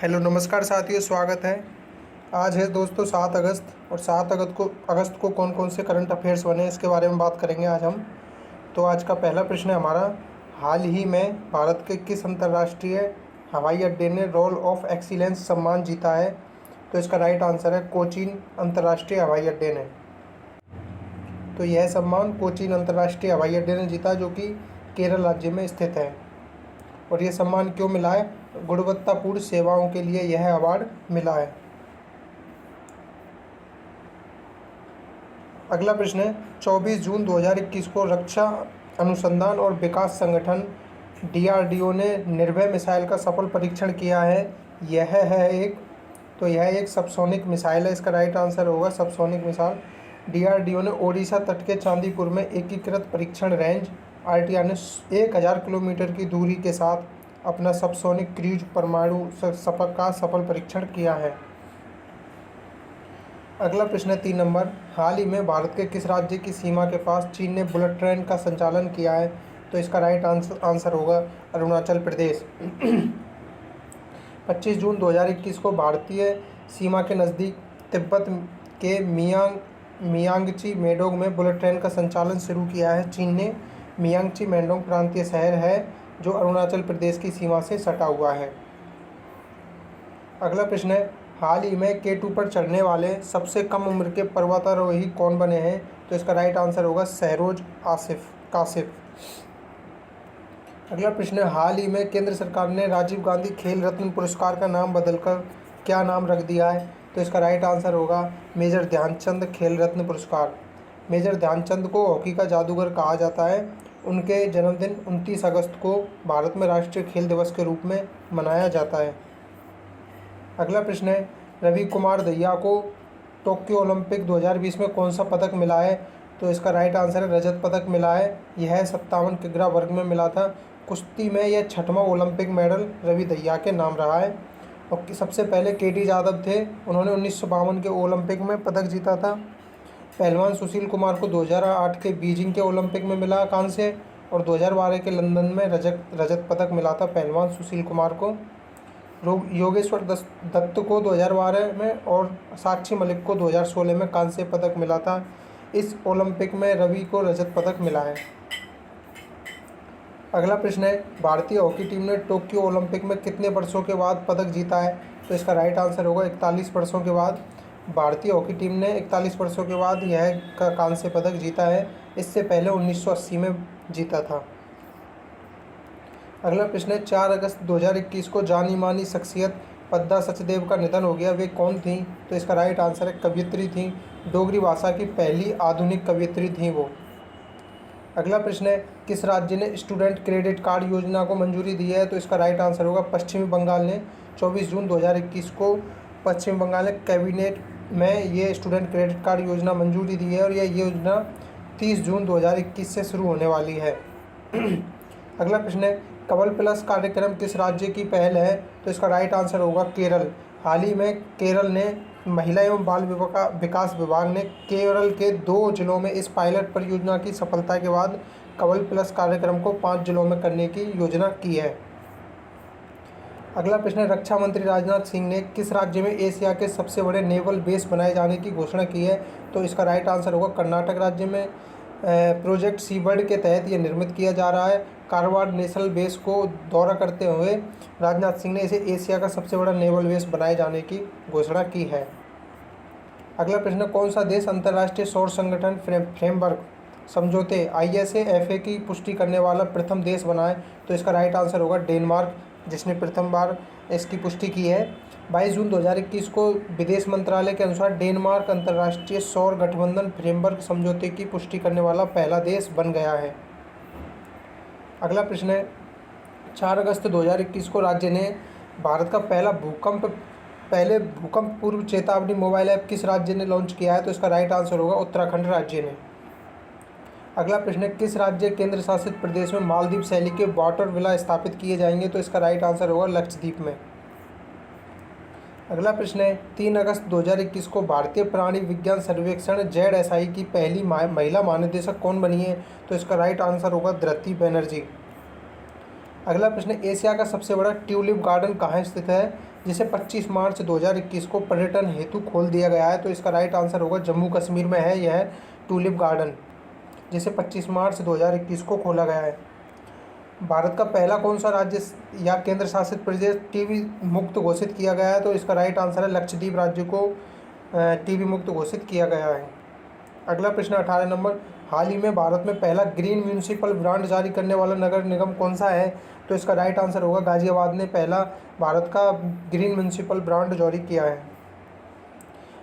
Hello नमस्कार साथियों, स्वागत है। आज है दोस्तों 7 अगस्त और 7 अगस्त को कौन कौन से करंट अफेयर्स बने इसके बारे में बात करेंगे आज हम। तो आज का पहला प्रश्न है हमारा, हाल ही में भारत के किस अंतर्राष्ट्रीय हवाई अड्डे ने रोल ऑफ एक्सीलेंस सम्मान जीता है? तो इसका राइट आंसर है कोचीन अंतर्राष्ट्रीय हवाई अड्डे ने। तो यह सम्मान कोचीन अंतर्राष्ट्रीय हवाई अड्डे ने जीता, जो कि केरल राज्य में स्थित है। और यह सम्मान क्यों मिला है? गुणवत्तापूर्ण सेवाओं के लिए यह अवार्ड मिला है। अगला प्रश्न है, 24 जून 2021 को रक्षा अनुसंधान और विकास संगठन DRDO ने निर्भय मिसाइल का सफल परीक्षण किया है। यह एक सबसोनिक मिसाइल है। इसका राइट आंसर होगा सबसोनिक मिसाइल। DRDO ने ओडिशा तट के चांदीपुर में एकीकृत परीक्षण रेंज RTR ने 1000 किलोमीटर की दूरी के साथ अपना सबसोनिक क्रूज परमाणु का सफल परीक्षण किया है। अगला प्रश्न है 3 नंबर, हाल ही में भारत के किस राज्य की सीमा के पास चीन ने बुलेट ट्रेन का संचालन किया है? तो इसका राइट आंसर होगा अरुणाचल प्रदेश। 25 जून 2021 को भारतीय सीमा के नज़दीक तिब्बत के मियांगची मेडोंग में बुलेट ट्रेन का संचालन शुरू किया है चीन ने। मियांगची मेडोंग प्रांतीय शहर है जो अरुणाचल प्रदेश की सीमा से सटा हुआ है। अगला प्रश्न है, हाल ही में K2 पर चढ़ने वाले सबसे कम उम्र के पर्वतारोही कौन बने हैं? तो इसका राइट आंसर होगा सहरोज कासिफ। अगला प्रश्न है, हाल ही में केंद्र सरकार ने राजीव गांधी खेल रत्न पुरस्कार का नाम बदलकर क्या नाम रख दिया है? तो इसका राइट आंसर होगा मेजर ध्यानचंद खेल रत्न पुरस्कार। मेजर ध्यानचंद को हॉकी का जादूगर कहा जाता है। उनके जन्मदिन 29 अगस्त को भारत में राष्ट्रीय खेल दिवस के रूप में मनाया जाता है। अगला प्रश्न है, रवि कुमार दहिया को टोक्यो ओलंपिक 2020 में कौन सा पदक मिला है? तो इसका राइट आंसर है रजत पदक मिला है। यह 57 किग्रा वर्ग में मिला था। कुश्ती में यह 6वां ओलंपिक मेडल रवि दहिया के नाम रहा है। और सबसे पहले KT यादव थे, उन्होंने 1952 के ओलंपिक में पदक जीता था। पहलवान सुशील कुमार को 2008 के बीजिंग के ओलंपिक में मिला कांस्य, और 2012 के लंदन में रजत पदक मिला था पहलवान सुशील कुमार को। योगेश्वर दत्त को 2012 में और साक्षी मलिक को 2016 में कांस्य पदक मिला था। इस ओलंपिक में रवि को रजत पदक मिला है। अगला प्रश्न है, भारतीय हॉकी टीम ने टोक्यो ओलंपिक में कितने वर्षों के बाद पदक जीता है? तो इसका राइट आंसर होगा 41 वर्षों के बाद। भारतीय हॉकी टीम ने 41 वर्षों के बाद यह कांस्य पदक जीता है। इससे पहले 1980 में जीता था। अगला प्रश्न है, 4 अगस्त 2021 को जानी मानी शख्सियत पद्मा सचदेव का निधन हो गया। वे कौन थी? तो इसका राइट आंसर है कवयित्री थी। डोगरी भाषा की पहली आधुनिक कवयित्री थी वो। अगला प्रश्न है, किस राज्य ने स्टूडेंट क्रेडिट कार्ड योजना को मंजूरी दी है? तो इसका राइट आंसर होगा पश्चिमी बंगाल ने। 24 जून 2021 को पश्चिम बंगाल ने कैबिनेट में ये स्टूडेंट क्रेडिट कार्ड योजना मंजूरी दी है, और यह योजना 30 जून 2021 से शुरू होने वाली है। अगला प्रश्न है, कमल प्लस कार्यक्रम किस राज्य की पहल है? तो इसका राइट आंसर होगा केरल। हाल ही में केरल ने महिला एवं बाल विकास विभाग ने केरल के 2 जिलों में इस पायलट परियोजना की सफलता के बाद कमल प्लस कार्यक्रम को 5 जिलों में करने की योजना की है। अगला प्रश्न है, रक्षा मंत्री राजनाथ सिंह ने किस राज्य में एशिया के सबसे बड़े नेवल बेस बनाए जाने की घोषणा की है? तो इसका राइट आंसर होगा कर्नाटक राज्य में। प्रोजेक्ट सीबर्ड के तहत ये निर्मित किया जा रहा है। कारवार नेशनल बेस को दौरा करते हुए राजनाथ सिंह ने इसे एशिया का सबसे बड़ा नेवल बेस बनाए जाने की घोषणा की है। अगला प्रश्न, कौन सा देश अंतर्राष्ट्रीय सौर संगठन फ्रेमवर्क समझौते ISA-FA की पुष्टि करने वाला प्रथम देश बना है? तो इसका राइट आंसर होगा डेनमार्क, जिसने प्रथम बार इसकी पुष्टि की है। 22 जून 2021 को विदेश मंत्रालय के अनुसार डेनमार्क अंतर्राष्ट्रीय सौर गठबंधन फ्रेमवर्क समझौते की पुष्टि करने वाला पहला देश बन गया है। अगला प्रश्न है, 4 अगस्त 2021 को राज्य ने भारत का पहले भूकंप पूर्व चेतावनी मोबाइल ऐप किस राज्य ने लॉन्च किया है? तो इसका राइट आंसर होगा उत्तराखंड राज्य ने। अगला प्रश्न है, किस राज्य केंद्र शासित प्रदेश में मालदीव शैली के वाटर विला स्थापित किए जाएंगे? तो इसका राइट आंसर होगा लक्षद्वीप में। अगला प्रश्न है, 3 अगस्त 2021 को भारतीय प्राणी विज्ञान सर्वेक्षण ZSI की पहली महिला महानिदेशक कौन बनी है? तो इसका राइट आंसर होगा धृति बनर्जी। अगला प्रश्न, एशिया का सबसे बड़ा ट्यूलिप गार्डन कहाँ स्थित है, जिसे 25 मार्च 2021 को पर्यटन हेतु खोल दिया गया है? तो इसका राइट आंसर होगा जम्मू कश्मीर में है यह ट्यूलिप गार्डन, जिसे 25 मार्च 2021 को खोला गया है। भारत का पहला कौन सा राज्य या केंद्र शासित प्रदेश टीबी मुक्त घोषित किया गया है? तो इसका राइट आंसर है लक्षद्वीप राज्य को टीबी मुक्त घोषित किया गया है। अगला प्रश्न 18 नंबर, हाल ही में भारत में पहला ग्रीन म्यूनिसिपल ब्रांड जारी करने वाला नगर निगम कौन सा है? तो इसका राइट आंसर होगा गाजियाबाद ने पहला भारत का ग्रीन म्यूनिसिपल ब्रांड जारी किया है।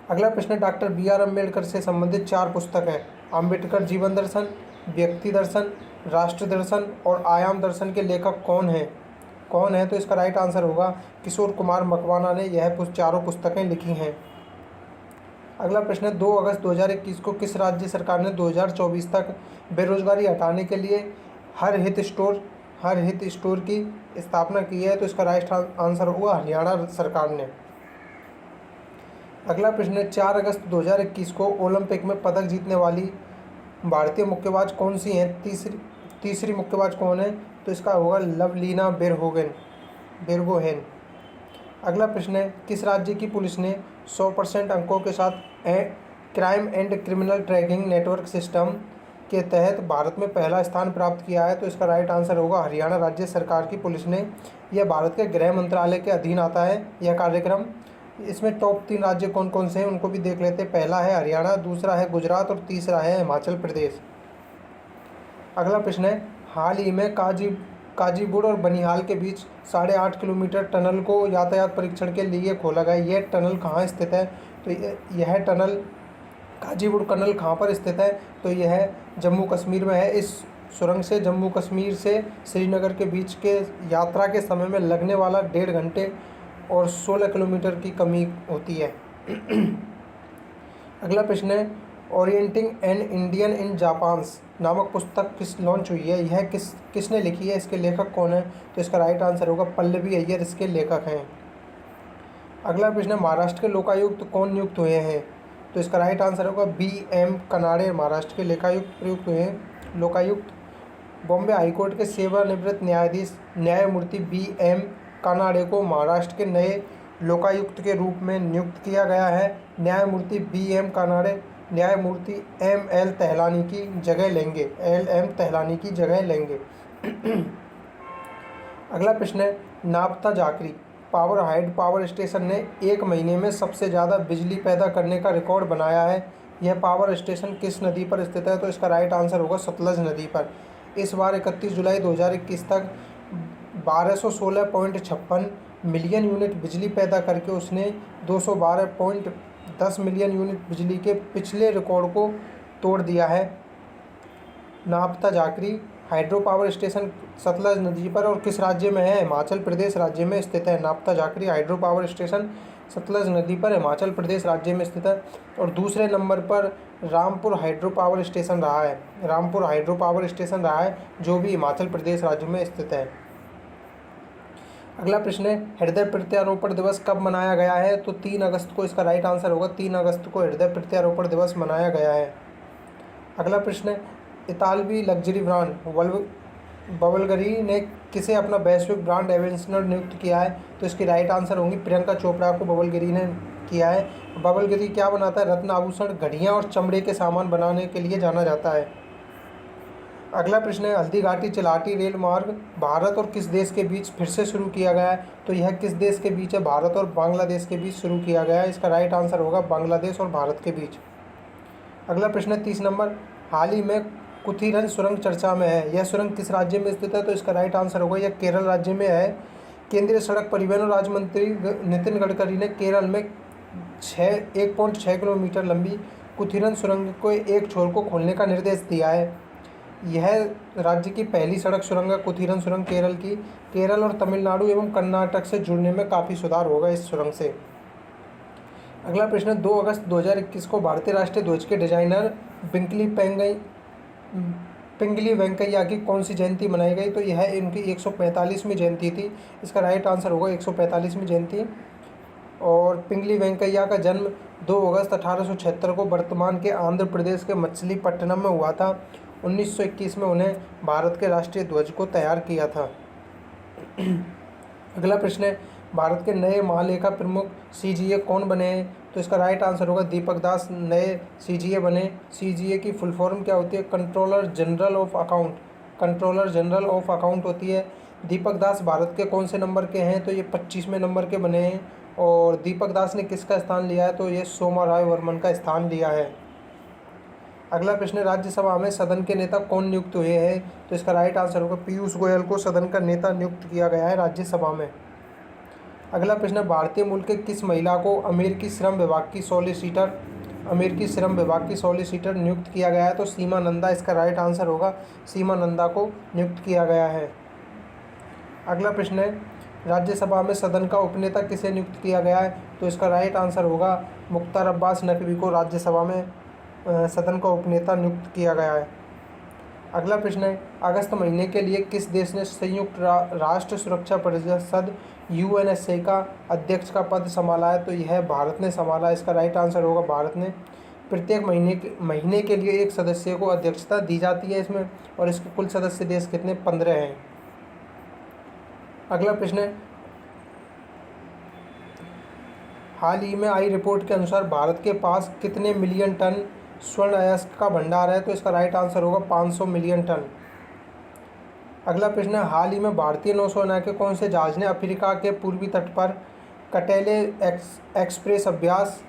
अगला प्रश्न, डॉक्टर BR अम्बेडकर से संबंधित 4 पुस्तक हैं। अम्बेडकर जीवन दर्शन, व्यक्ति दर्शन, राष्ट्र दर्शन और आयाम दर्शन के लेखक कौन है? तो इसका राइट आंसर होगा किशोर कुमार मकवाना ने यह चारों पुस्तकें लिखी हैं। अगला प्रश्न, 2 अगस्त 2021 को किस राज्य सरकार ने 2024 तक बेरोजगारी हटाने के लिए हर हित स्टोर की स्थापना की है? तो इसका राइट आंसर होगा हरियाणा सरकार ने। अगला प्रश्न, 4 अगस्त 2021 को ओलंपिक में पदक जीतने वाली भारतीय मुक्केबाज कौन सी हैं? तीसरी मुक्केबाज कौन है? तो इसका होगा लवलीना बेरगोहेन। अगला प्रश्न है, किस राज्य की पुलिस ने 100% अंकों के साथ crime and criminal tracking network system के तहत भारत में पहला स्थान प्राप्त किया है? तो इसका राइट आंसर होगा हरियाणा राज्य सरकार की पुलिस ने। यह भारत के गृह मंत्रालय के अधीन आता है यह कार्यक्रम। इसमें टॉप 3 राज्य कौन कौन से हैं उनको भी देख लेते हैं। पहला है हरियाणा, दूसरा है गुजरात और तीसरा है हिमाचल प्रदेश। अगला प्रश्न है, हाल ही में काजीपुर और बनिहाल के बीच 8.5 किलोमीटर टनल को यातायात परीक्षण के लिए खोला गया। यह टनल कहाँ स्थित है? तो यह टनल काजीपुर टनल कहाँ पर स्थित है? तो यह जम्मू कश्मीर में है। इस सुरंग से जम्मू कश्मीर से श्रीनगर के बीच के यात्रा के समय में लगने वाला 1.5 घंटे और 16 किलोमीटर की कमी होती है। अगला प्रश्न है, orienting an Indian in Japan's नामक पुस्तक किस लॉन्च हुई है? यह किसने लिखी है? इसके लेखक कौन है? तो इसका राइट आंसर होगा पल्लवी अय्यर इसके लेखक हैं। अगला प्रश्न है, महाराष्ट्र के लोकायुक्त कौन नियुक्त हुए हैं? तो इसका राइट आंसर होगा BM कनाडे महाराष्ट्र के प्रयुक्त हुए हैं लोकायुक्त। बॉम्बे हाईकोर्ट के सेवानिवृत्त न्यायाधीश न्यायमूर्ति BM कनाडे को महाराष्ट्र के नए लोकायुक्त के रूप में नियुक्त किया गया है। न्यायमूर्ति BM कनाडे न्यायमूर्ति LM तहलानी की जगह लेंगे। अगला प्रश्न है, नापता जाकरी पावर स्टेशन ने 1 महीने में सबसे ज़्यादा बिजली पैदा करने का रिकॉर्ड बनाया है। यह पावर स्टेशन किस नदी पर स्थित है? तो इसका राइट आंसर होगा सतलज नदी पर। इस बार 31 जुलाई 2021 तक 1216.56 मिलियन यूनिट बिजली पैदा करके उसने 212.10 मिलियन यूनिट बिजली के पिछले रिकॉर्ड को तोड़ दिया है। नापता जाकरी हाइड्रो पावर स्टेशन सतलज नदी पर और किस राज्य में है? हिमाचल प्रदेश राज्य में स्थित है। नापता जाकरी हाइड्रो पावर स्टेशन सतलज नदी पर हिमाचल प्रदेश राज्य में स्थित है। और दूसरे नंबर पर रामपुर हाइड्रो पावर स्टेशन रहा है जो भी हिमाचल प्रदेश राज्य में स्थित है। अगला प्रश्न है, हृदय प्रत्यारोपण दिवस कब मनाया गया है? तो 3 अगस्त को इसका राइट आंसर होगा। 3 अगस्त को हृदय प्रत्यारोपण दिवस मनाया गया है। अगला प्रश्न है, इतालवी लग्जरी ब्रांड बवलगरी ने किसे अपना वैश्विक ब्रांड एम्बेसडर नियुक्त किया है? तो इसकी राइट आंसर होंगी प्रियंका चोपड़ा को बवलगरी ने किया है। बवलगरी क्या बनाता है? रत्न आभूषण, घड़ियाँ और चमड़े के सामान बनाने के लिए जाना जाता है। अगला प्रश्न है, हल्दीघाटी चिलाटी रेल मार्ग भारत और किस देश के बीच फिर से शुरू किया गया है? तो यह किस देश के बीच है? भारत और बांग्लादेश के बीच शुरू किया गया है। इसका राइट आंसर होगा बांग्लादेश और भारत के बीच। अगला प्रश्न है 30 नंबर, हाल ही में कुथीरन सुरंग चर्चा में है। यह सुरंग किस राज्य में स्थित है? तो इसका राइट आंसर होगा यह केरल राज्य में है। केंद्रीय सड़क परिवहन और राज्य मंत्री नितिन गडकरी ने केरल में 1.6 किलोमीटर लंबी कुथीरन सुरंग को एक छोर को खोलने का निर्देश दिया है। यह राज्य की पहली सड़क सुरंग है कुथीरन सुरंग केरल की। केरल और तमिलनाडु एवं कर्नाटक से जुड़ने में काफ़ी सुधार होगा इस सुरंग से। अगला प्रश्न, 2 अगस्त 2021 को भारतीय राष्ट्रीय ध्वज के डिजाइनर पिंगली वेंकैया की कौन सी जयंती मनाई गई? तो यह इनकी 145वीं जयंती थी। इसका राइट आंसर होगा 145वीं जयंती। और पिंगली वेंकैया का जन्म 2 अगस्त 1876 को वर्तमान के आंध्र प्रदेश के मछलीपट्टनम में हुआ था। 1921 में उन्हें भारत के राष्ट्रीय ध्वज को तैयार किया था। अगला प्रश्न है, भारत के नए महालेखा प्रमुख सीजीए कौन बने हैं? तो इसका राइट आंसर होगा दीपक दास नए सीजीए बने। सीजीए की फुल फॉर्म क्या होती है? Controller general of account. Controller general of account होती है। दीपक दास भारत के कौन से नंबर के हैं? तो ये 25वें नंबर के बने हैं। और दीपक दास ने किसका स्थान लिया है? तो ये सोमाराय वर्मन का स्थान लिया है। अगला प्रश्न, राज्यसभा में सदन के नेता कौन नियुक्त हुए हैं? तो इसका राइट आंसर होगा पीयूष गोयल को सदन का नेता नियुक्त किया गया है राज्यसभा में। अगला प्रश्न, भारतीय मूल के किस महिला को अमेरिकी श्रम विभाग की सॉलिसिटर नियुक्त किया गया है? तो सीमा नंदा इसका राइट आंसर होगा, सीमा नंदा को नियुक्त किया गया है। अगला प्रश्न है, राज्यसभा में सदन का उपनेता किसे नियुक्त किया गया है? तो इसका राइट आंसर होगा मुख्तार अब्बास नकवी को राज्यसभा में सदन का उपनेता नियुक्त किया गया है। अगला प्रश्न है, अगस्त महीने के लिए किस देश ने संयुक्त राष्ट्र सुरक्षा परिषद यूएनएसए का अध्यक्ष का पद संभाला है? तो यह भारत ने संभाला। इसका राइट आंसर होगा भारत ने। प्रत्येक महीने के लिए एक सदस्य को अध्यक्षता दी जाती है इसमें, और इसके कुल सदस्य देश कितने? 15 हैं। अगला प्रश्न है, हाल ही में आई रिपोर्ट के अनुसार भारत के पास कितने मिलियन टन स्वर्ण अयस्क का भंडार है? तो इसका राइट आंसर होगा 500 मिलियन टन। अगला प्रश्न है, हाल ही में भारतीय नौसेना के कौन से जहाज ने अफ्रीका के पूर्वी तट पर कटले एक्सप्रेस अभ्यास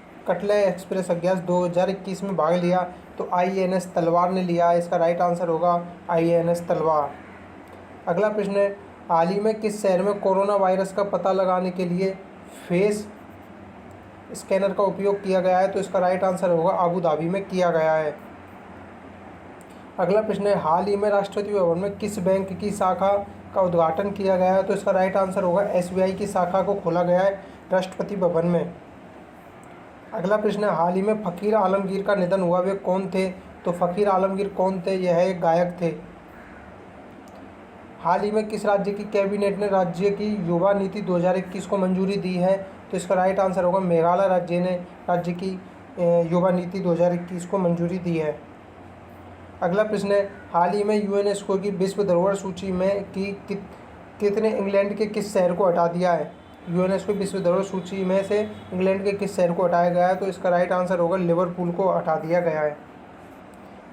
2021 में भाग लिया? तो आईएनएस तलवार ने लिया है। इसका राइट आंसर होगा आईएनएस तलवार। अगला प्रश्न है, हाल ही में किस शहर में कोरोना वायरस का पता लगाने के लिए फेस स्कैनर का उपयोग किया गया है? तो इसका राइट आंसर होगा आबू धाबी में किया गया है। अगला प्रश्न है, हाल ही में राष्ट्रपति भवन में किस बैंक की शाखा का उद्घाटन किया गया है? तो इसका राइट आंसर होगा एसबीआई की शाखा को खोला गया है राष्ट्रपति भवन में। अगला प्रश्न है, हाल ही में फ़कीर आलमगीर का निधन हुआ, वे कौन थे? तो फ़कीर आलमगीर कौन थे? यह एक गायक थे। हाल ही में किस राज्य की कैबिनेट ने राज्य की युवा नीति 2021 को मंजूरी दी है? तो इसका राइट आंसर होगा मेघालय राज्य ने राज्य की युवा नीति 2021 को मंजूरी दी है। अगला प्रश्न है, हाल ही में यूनेस्को की विश्व धरोहर सूची में कितने इंग्लैंड के किस शहर को हटा दिया है? यूनेस्को विश्व धरोहर सूची में से इंग्लैंड के किस शहर को हटाया गया है? तो इसका राइट आंसर होगा लिवरपूल को हटा दिया गया है।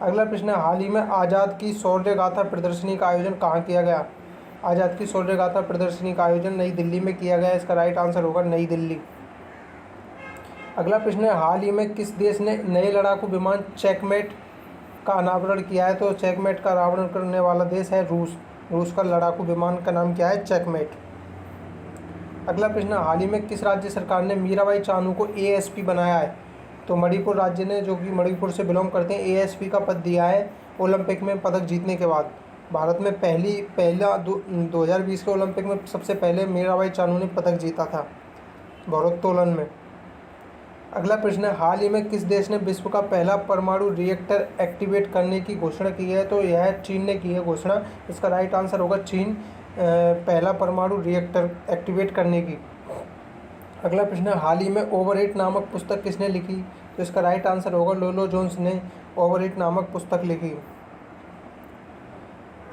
अगला प्रश्न है, हाल ही में आज़ाद की शौर्य गाथा प्रदर्शनी का आयोजन कहाँ किया गया? आज़ाद की शौर्य गाथा प्रदर्शनी का आयोजन नई दिल्ली में किया गया। इसका राइट आंसर होगा नई दिल्ली। अगला प्रश्न है, हाल ही में किस देश ने नए लड़ाकू विमान चेकमेट का अनावरण किया है? तो चेकमेट का अनावरण करने वाला देश है रूस। रूस का लड़ाकू विमान का नाम क्या है? चेकमेट। अगला प्रश्न, हाल ही में किस राज्य सरकार ने मीराबाई चानू को एएसपी बनाया है? तो मणिपुर राज्य ने, जो कि मणिपुर से बिलोंग करते हैं, एएसपी का पद दिया है ओलंपिक में पदक जीतने के बाद। भारत में 2020 के ओलंपिक में सबसे पहले मीराबाई चानू ने पदक जीता था भारोत्तोलन में। अगला प्रश्न है, हाल ही में किस देश ने विश्व का पहला परमाणु रिएक्टर एक्टिवेट करने की घोषणा की है? तो यह चीन ने की है घोषणा। इसका राइट आंसर होगा चीन पहला परमाणु रिएक्टर एक्टिवेट करने की। अगला प्रश्न है, हाल ही में ओवरईट नामक पुस्तक किसने लिखी? तो इसका राइट आंसर होगा लोलो जोन्स ने ओवरईट नामक पुस्तक लिखी।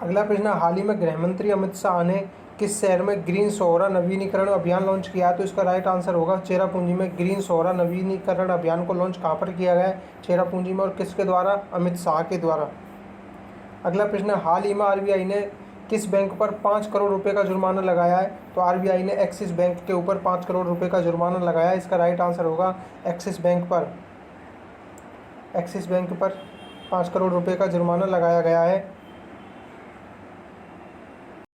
अगला प्रश्न, हाल ही में गृह मंत्री अमित शाह ने किस शहर में ग्रीन सोहरा नवीनीकरण अभियान लॉन्च किया है? तो इसका राइट आंसर होगा चेरापूंजी में। ग्रीन सोहरा नवीनीकरण अभियान को लॉन्च कहाँ पर किया गया है? चेरापूंजी में। और किसके द्वारा? अमित शाह के द्वारा। अगला प्रश्न, हाल ही में आरबीआई ने किस बैंक पर 5 करोड़ रुपए का जुर्माना लगाया है? तो आरबीआई ने एक्सिस बैंक के ऊपर 5 करोड़ रुपए का जुर्माना लगाया है। इसका राइट आंसर होगा एक्सिस बैंक पर 5 करोड़ रुपए का जुर्माना लगाया गया है।